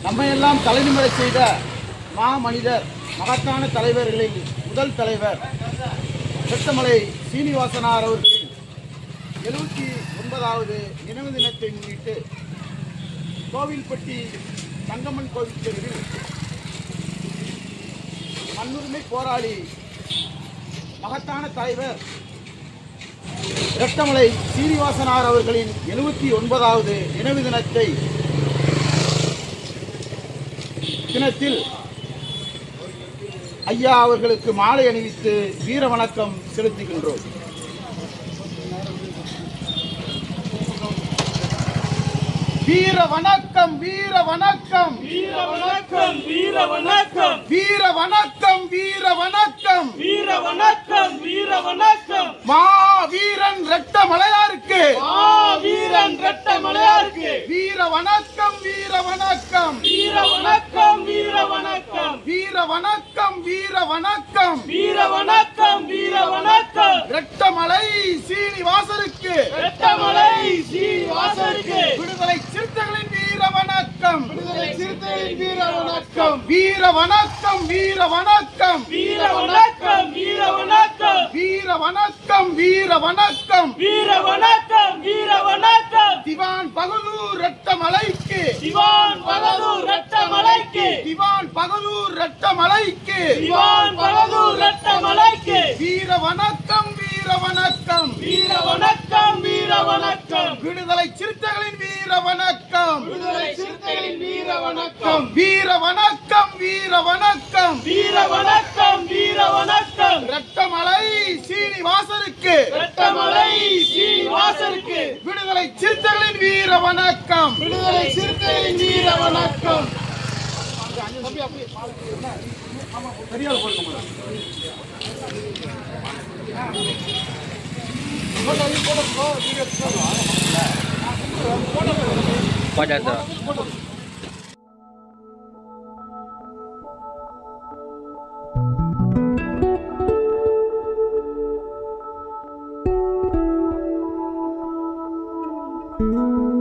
நம்மையெல்லாம் தலைநிமிர செய்த மாமனிதர் மகத்தான தலைவர்களில் முதல் தலைவர் செட்டமலை சீனிவாசனார் அவர்களின் 79வது நினைவு தினத்தை முன்னிட்டு கோவில்பட்டி தங்கம்மன் கோவில் தெருவில் மண்ணுரிமை போராளி மகத்தான தலைவர் செட்டமலை சீனிவாசனார் அவர்களின் 79வது நினைவு தினத்தில் ஐயா அவர்களுக்கு மாலை அணிவித்து வீர வணக்கம் செலுத்துகின்றோம். வீர வணக்கம், வீர வணக்கம், வீர வணக்கம், வீர வணக்கம், வீர வணக்கம், வீர வணக்கம், வீர வணக்கம், வீர வணக்கம். மாவீரன் ரெட்ட மலையாருக்கு, வீரன் ரெட்ட மலையாருக்கு வீர வணக்கம், வீர வணக்கம், வீர வணக்கம், வீர வணக்கம், வீர வணக்கம், வீர வணக்கம், வீர வணக்கம், வீர வணக்கம். ரெட்டமலை சீனிவாசருக்கு, ரெட்டமலை சீனிவாசருக்கு விடுதலை சிறுத்தைகளின் வீர வணக்கம், விடுதலை சிறுத்தைகளின் வீர வணக்கம், வீர வணக்கம், வீர வணக்கம், வீர வணக்கம், வீர வணக்கம், வீர வணக்கம், வீர வணக்கம், வீர வணக்கம், வீர வணக்கம். திவான் பகதூர் ரெட்டமலைக்கு, திவான் பகதூர் ரெட்டமலைக்கு, திவான் பகதூர் ரெட்டமலைக்கு, திவான் பகதூர் ரெட்டமலைக்கு வீர வணக்கம், வீர வணக்கம், வீர வணக்கம், வீர வணக்கம். விடுதலை சிறுத்தைகளின் வீர வணக்கம், விடுதலை சிறுத்தைகளின் வீர வணக்கம், வீர வணக்கம், வீர வணக்கம், வீர வணக்கம், வீர வணக்கம். ரெட்டமலை சீனிவாசருக்கு, ரெட்டமலை சீனிவாசருக்கு விடுதலை சிறுத்தைகளின் வீர வணக்கம், விடுதலை சிறுத்தைகளின் வீர வணக்கம். Thank you.